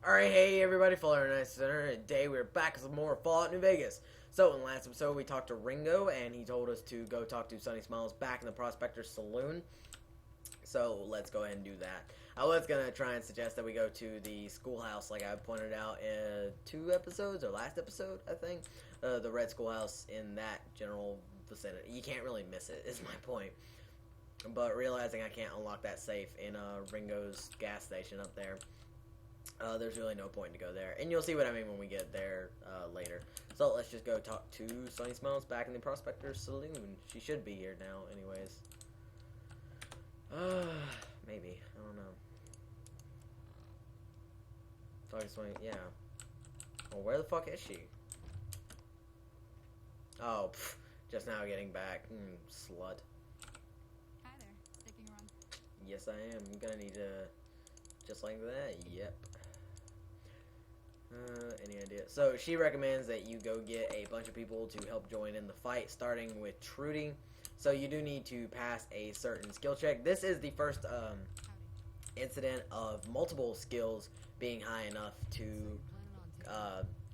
Alright, hey everybody, Fallout Nice Center, and today we're back with more Fallout New Vegas. So, in the last episode, we talked to Ringo, and he told us to go talk to Sunny Smiles back in the Prospector Saloon. So, let's go ahead and do that. I was going to try and suggest that we go to the schoolhouse, like I pointed out in 2 episodes, or last episode, I think. The red schoolhouse in that general vicinity. You can't really miss it, is my point. But realizing I can't unlock that safe in Ringo's gas station up there. There's really no point to go there. And you'll see what I mean when we get there later. So let's just go talk to Sunny Smiles back in the Prospector Saloon. She should be here now anyways. Maybe. I don't know. Talking to Sunny, yeah. Well, where the fuck is she? Oh, just now getting back. Slut. Hi there. Sticking around? Yes, I am. I'm gonna need to... Just like that? Yep. Any idea? So she recommends that you go get a bunch of people to help join in the fight, starting with Trudy. So you do need to pass a certain skill check. This is the first incident of multiple skills being high enough to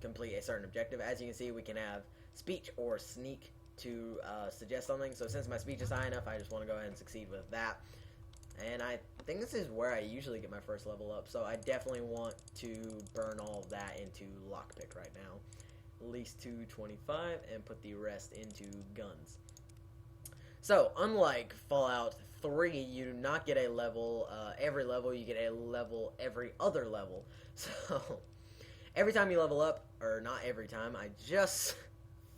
complete a certain objective. As you can see, we can have speech or sneak to suggest something. So since my speech is high enough, I just want to go ahead and succeed with that. And I think this is where I usually get my first level up, so I definitely want to burn all of that into lockpick right now. At least 225, and put the rest into guns. So, unlike Fallout 3, you do not get a level every level, you get a level every other level. So, every time you level up, or not every time, I just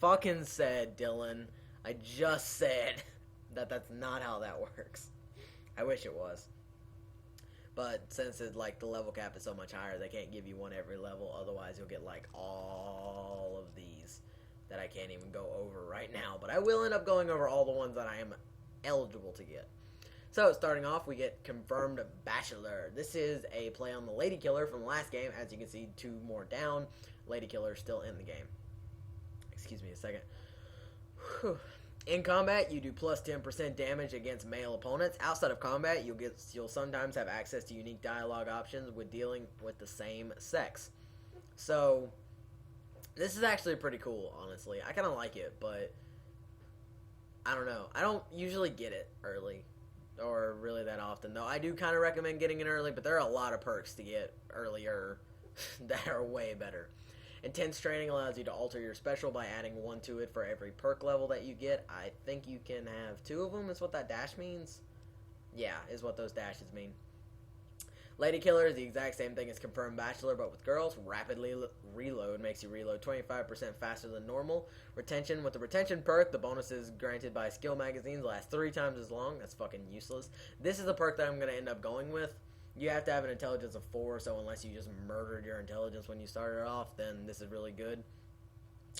fucking said, Dylan, I just said that that's not how that works. I wish it was. But since it's like the level cap is so much higher, they can't give you one every level. Otherwise, you'll get like all of these that I can't even go over right now. But I will end up going over all the ones that I am eligible to get. So, starting off, we get Confirmed Bachelor. This is a play on the Lady Killer from the last game. As you can see, 2 more down. Lady Killer still in the game. Excuse me a second. Whew. In combat, you do plus 10% damage against male opponents. Outside of combat, you'll sometimes have access to unique dialogue options with dealing with the same sex. So, this is actually pretty cool, honestly. I kind of like it, but I don't know. I don't usually get it early, or really that often, though. I do kind of recommend getting it early, but there are a lot of perks to get earlier that are way better. Intense training allows you to alter your special by adding 1 to it for every perk level that you get. I think you can have 2 of them, is what that dash means. Yeah, is what those dashes mean. Lady Killer is the exact same thing as Confirmed Bachelor, but with girls. Rapidly reload makes you reload 25% faster than normal. Retention, with the retention perk, the bonuses granted by skill magazines last 3 times as long. That's fucking useless. This is the perk that I'm going to end up going with. You have to have an intelligence of 4, so unless you just murdered your intelligence when you started off, then this is really good.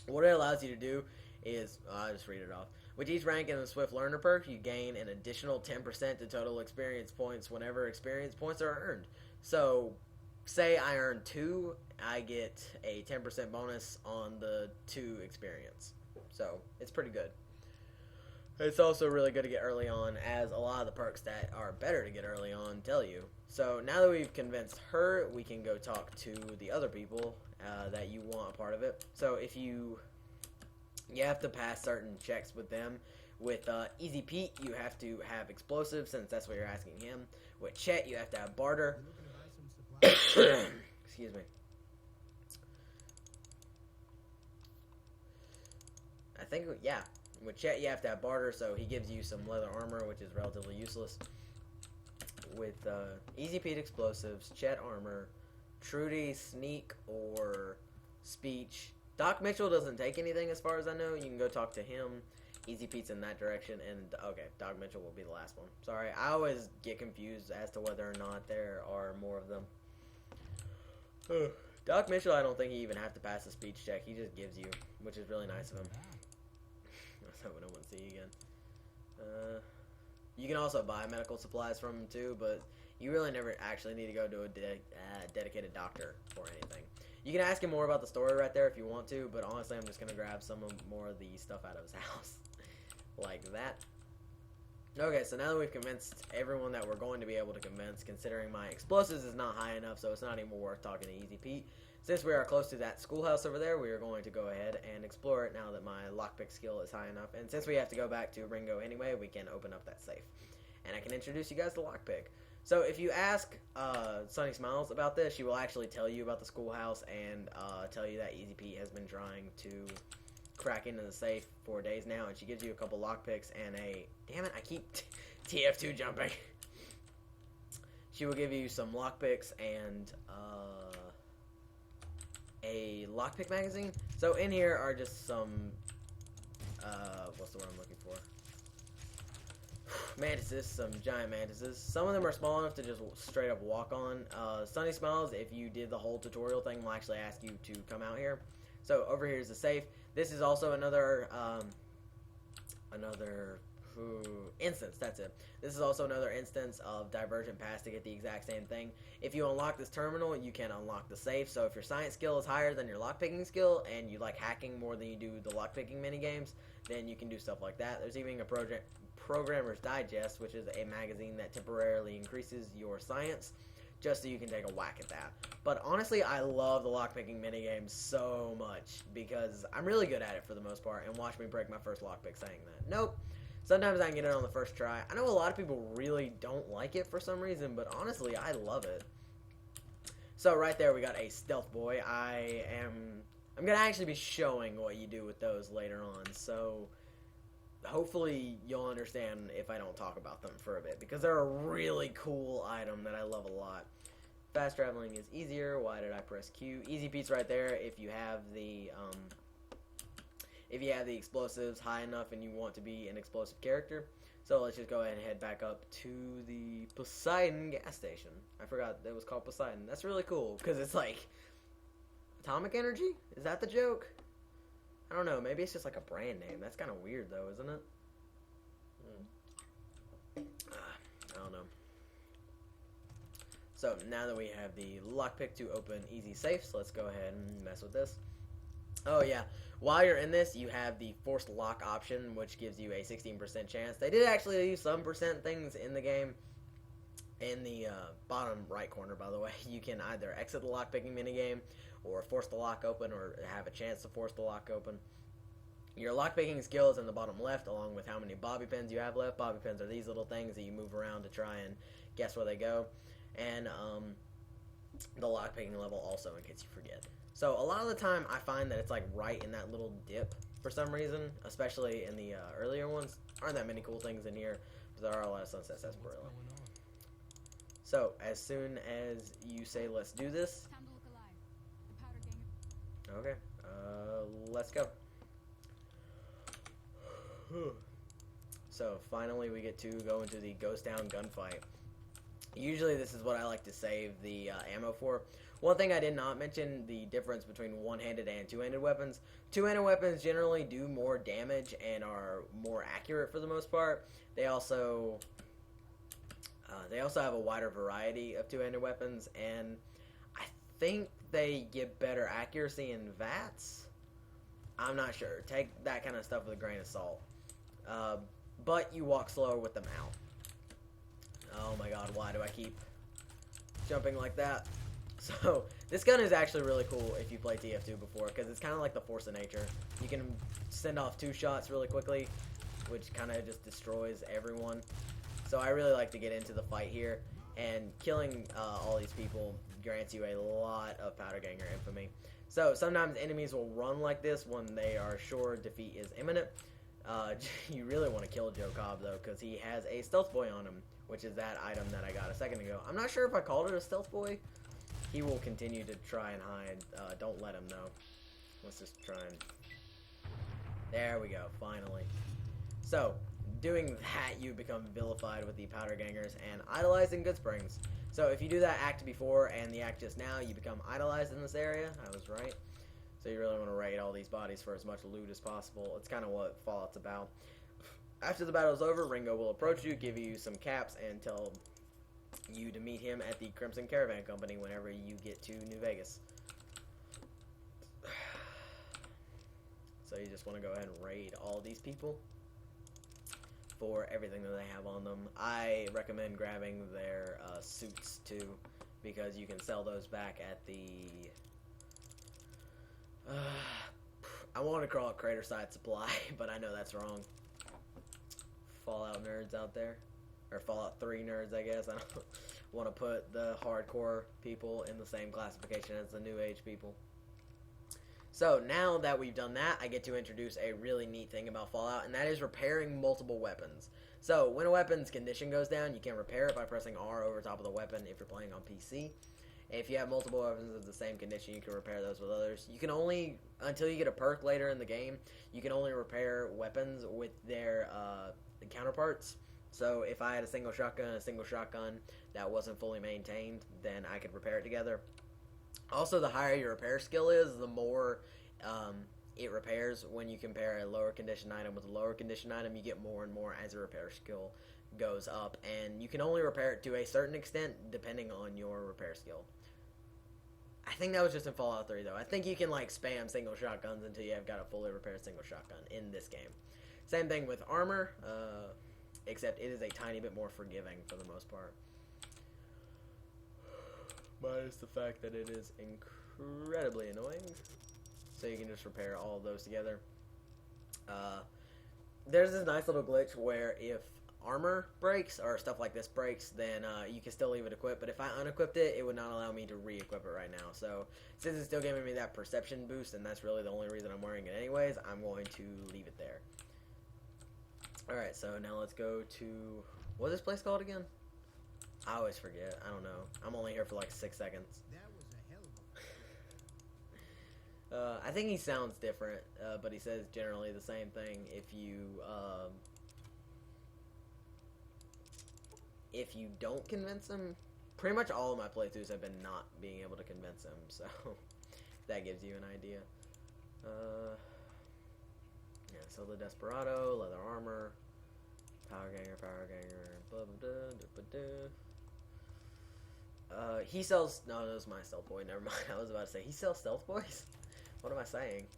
What it allows you to do is, I'll just read it off. With each rank in the Swift Learner perk, you gain an additional 10% to total experience points whenever experience points are earned. So, say I earn 2, I get a 10% bonus on the 2 experience. So, it's pretty good. It's also really good to get early on, as a lot of the perks that are better to get early on tell you. So now that we've convinced her, we can go talk to the other people that you want a part of it. So if you have to pass certain checks with them. With Easy Pete, you have to have explosives, since that's what you're asking him. With Chet, you have to have barter. Excuse me. I think, yeah. With Chet, you have to have barter, so he gives you some leather armor, which is relatively useless. With Easy Pete explosives, Chet armor, Trudy sneak or speech. Doc Mitchell doesn't take anything as far as I know. You can go talk to him. Easy Pete's in that direction, and okay, Doc Mitchell will be the last one. Sorry, I always get confused as to whether or not there are more of them. Doc Mitchell, I don't think you even have to pass a speech check. He just gives you, which is really nice of him. I hope no one see you again. You can also buy medical supplies from him too, but you really never actually need to go to a dedicated doctor for anything. You can ask him more about the story right there if you want to, but honestly, I'm just going to grab more of the stuff out of his house. Like that. Okay, so now that we've convinced everyone that we're going to be able to convince, considering my explosives is not high enough, so it's not even worth talking to Easy Pete. Since we are close to that schoolhouse over there, we are going to go ahead and explore it now that my lockpick skill is high enough. And since we have to go back to Ringo anyway, we can open up that safe. And I can introduce you guys to lockpick. So if you ask Sunny Smiles about this, she will actually tell you about the schoolhouse and tell you that Easy Pete has been trying to crack into the safe for days now, and she gives you a couple lockpicks and a... Damn it, I keep TF2 jumping. She will give you some lockpicks and a lockpick magazine. So in here are just some... what's the word I'm looking for? Mantises, some giant mantises. Some of them are small enough to just straight up walk on. Sunny Smiles, if you did the whole tutorial thing, will actually ask you to come out here. So over here is the safe. This is also another instance. That's it. This is also another instance of Divergent Pass to get the exact same thing. If you unlock this terminal, you can unlock the safe. So if your science skill is higher than your lockpicking skill, and you like hacking more than you do the lockpicking minigames, then you can do stuff like that. There's even a Programmer's Digest, which is a magazine that temporarily increases your science, just so you can take a whack at that. But honestly, I love the lockpicking minigames so much, because I'm really good at it for the most part, and watch me break my first lockpick saying that. Nope. Sometimes I can get it on the first try. I know a lot of people really don't like it for some reason, but honestly, I love it. So right there, we got a Stealth Boy. I'm going to actually be showing what you do with those later on, so hopefully you'll understand if I don't talk about them for a bit, because they're a really cool item that I love a lot. Fast traveling is easier. Why did I press Q? Easy Pete's right there if you have the explosives high enough and you want to be an explosive character. So let's just go ahead and head back up to the Poseidon gas station. I forgot it was called Poseidon. That's really cool, because it's like atomic energy? Is that the joke? I don't know. Maybe it's just like a brand name. That's kind of weird, though, isn't it? I don't know. So, now that we have the lockpick to open easy safes, let's go ahead and mess with this. Oh, yeah. While you're in this, you have the forced lock option, which gives you a 16% chance. They did actually leave some percent things in the game. In the bottom right corner, by the way, you can either exit the lockpicking minigame, or force the lock open, or have a chance to force the lock open. Your lockpicking skill is in the bottom left, along with how many bobby pins you have left. Bobby pins are these little things that you move around to try and guess where they go. And the lockpicking level also, in case you forget. So a lot of the time, I find that it's like right in that little dip for some reason, especially in the earlier ones. Aren't that many cool things in here, but there are a lot of Sunset Sarsaparilla. So, as soon as you say, let's do this. Time to look alive. The powder ganger. Okay, let's go. So, finally we get to go into the Ghost Town gunfight. Usually this is what I like to save the ammo for. One thing I did not mention, the difference between one-handed and two-handed weapons. Two-handed weapons generally do more damage and are more accurate for the most part. They also have a wider variety of two-handed weapons, and I think they get better accuracy in VATS. I'm not sure. Take that kind of stuff with a grain of salt. But you walk slower with them out. Oh my god, why do I keep jumping like that? So, this gun is actually really cool if you play TF2 before, because it's kind of like the Force of Nature. You can send off 2 shots really quickly, which kind of just destroys everyone. So I really like to get into the fight here, and killing all these people grants you a lot of powder ganger infamy. So sometimes enemies will run like this when they are sure defeat is imminent. You really want to kill Joe Cobb though, because he has a Stealth Boy on him, which is that item that I got a second ago. I'm not sure if I called it a Stealth Boy. He will continue to try and hide. Don't let him know. Let's just try and... There we go, finally. So, doing that, you become vilified with the powder gangers and idolized in Good Springs. So if you do that act before and the act just now, you become idolized in this area. I was right. So you really want to raid all these bodies for as much loot as possible. It's kind of what Fallout's about. After the battle's over, Ringo will approach you, give you some caps, and tell you to meet him at the Crimson Caravan Company whenever you get to New Vegas. So you just want to go ahead and raid all these people. for everything that they have on them. I recommend grabbing their suits too, because you can sell those back at the I want to call it Crater Side Supply, but I know that's wrong. Fallout nerds out there, or Fallout 3 nerds, I guess. I don't want to put the hardcore people in the same classification as the new age people. So now that we've done that, I get to introduce a really neat thing about Fallout, and that is repairing multiple weapons. So when a weapon's condition goes down, you can repair it by pressing R over top of the weapon if you're playing on PC. If you have multiple weapons of the same condition, you can repair those with others. You can only, until you get a perk later in the game, you can only repair weapons with their counterparts. So if I had a single shotgun that wasn't fully maintained, then I could repair it together. Also, the higher your repair skill is, the more it repairs. When you compare a lower condition item with a lower condition item, you get more and more as your repair skill goes up. And you can only repair it to a certain extent depending on your repair skill. I think that was just in Fallout 3, though. I think you can, like, spam single shotguns until you have got a fully repaired single shotgun in this game. Same thing with armor, except it is a tiny bit more forgiving for the most part. Minus the fact that it is incredibly annoying. So you can just repair all of those together. There's this nice little glitch where if armor breaks or stuff like this breaks, then you can still leave it equipped, but if I unequipped it, it would not allow me to re-equip it right now. So since it's still giving me that perception boost, and that's really the only reason I'm wearing it anyways, I'm going to leave it there. Alright, so now let's go to, what's this place called again? I always forget. I don't know. I'm only here for like 6 seconds. That was a hell of a I think he sounds different, but he says generally the same thing if you don't convince him. Pretty much all of my playthroughs have been not being able to convince him, so that gives you an idea. Yeah, so the Desperado, leather armor, power ganger, blah blah blah, he sells, no, that was my stealth boy, never mind. I was about to say, he sells stealth boys? What am I saying?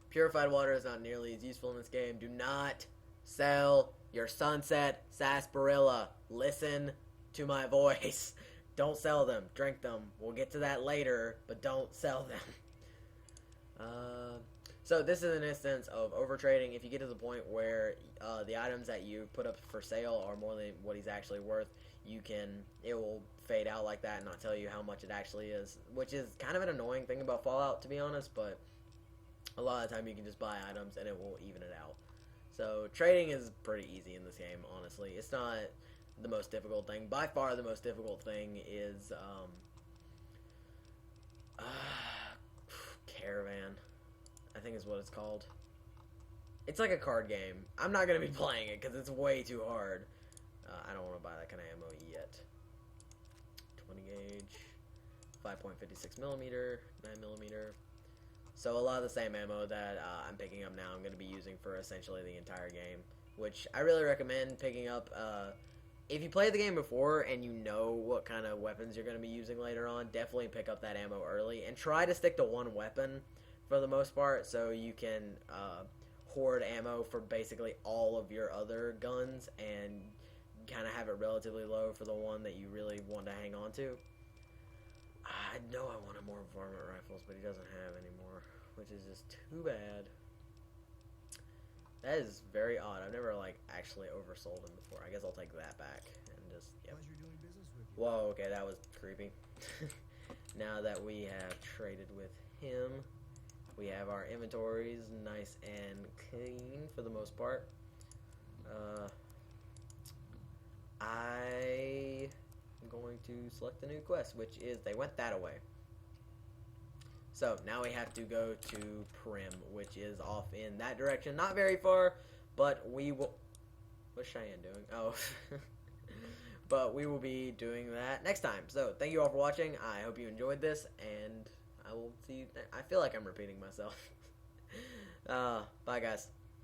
Purified water is not nearly as useful in this game. Do not sell your Sunset Sarsaparilla. Listen to my voice. Don't sell them. Drink them. We'll get to that later, but don't sell them. So this is an instance of overtrading. If you get to the point where the items that you put up for sale are more than what he's actually worth, it will fade out like that and not tell you how much it actually is, which is kind of an annoying thing about Fallout, to be honest, but a lot of the time you can just buy items and it will even it out. So trading is pretty easy in this game, honestly. It's not the most difficult thing. By far the most difficult thing is Caravan, I think is what it's called. It's like a card game. I'm not going to be playing it because it's way too hard. I don't want to buy that kind of ammo yet. 20 gauge, 5.56 millimeter, 9 millimeter. So a lot of the same ammo that I'm picking up now I'm going to be using for essentially the entire game, which I really recommend picking up. If you played the game before and you know what kind of weapons you're going to be using later on, definitely pick up that ammo early and try to stick to one weapon for the most part so you can hoard ammo for basically all of your other guns and kind of have it relatively low for the one that you really want to hang on to. I know I wanted more varmint rifles, but he doesn't have anymore, which is just too bad. That is very odd. I've never, like, actually oversold him before. I guess I'll take that back and just, yep. pleasure doing business with you. Whoa, okay, that was creepy. Now that we have traded with him, we have our inventories nice and clean for the most part. I am going to select the new quest, which is they went that away. So now we have to go to Prim, which is off in that direction. Not very far, but we will... What's Cheyenne doing? Oh. But we will be doing that next time. So thank you all for watching. I hope you enjoyed this, and I will see you... I feel like I'm repeating myself. Bye, guys.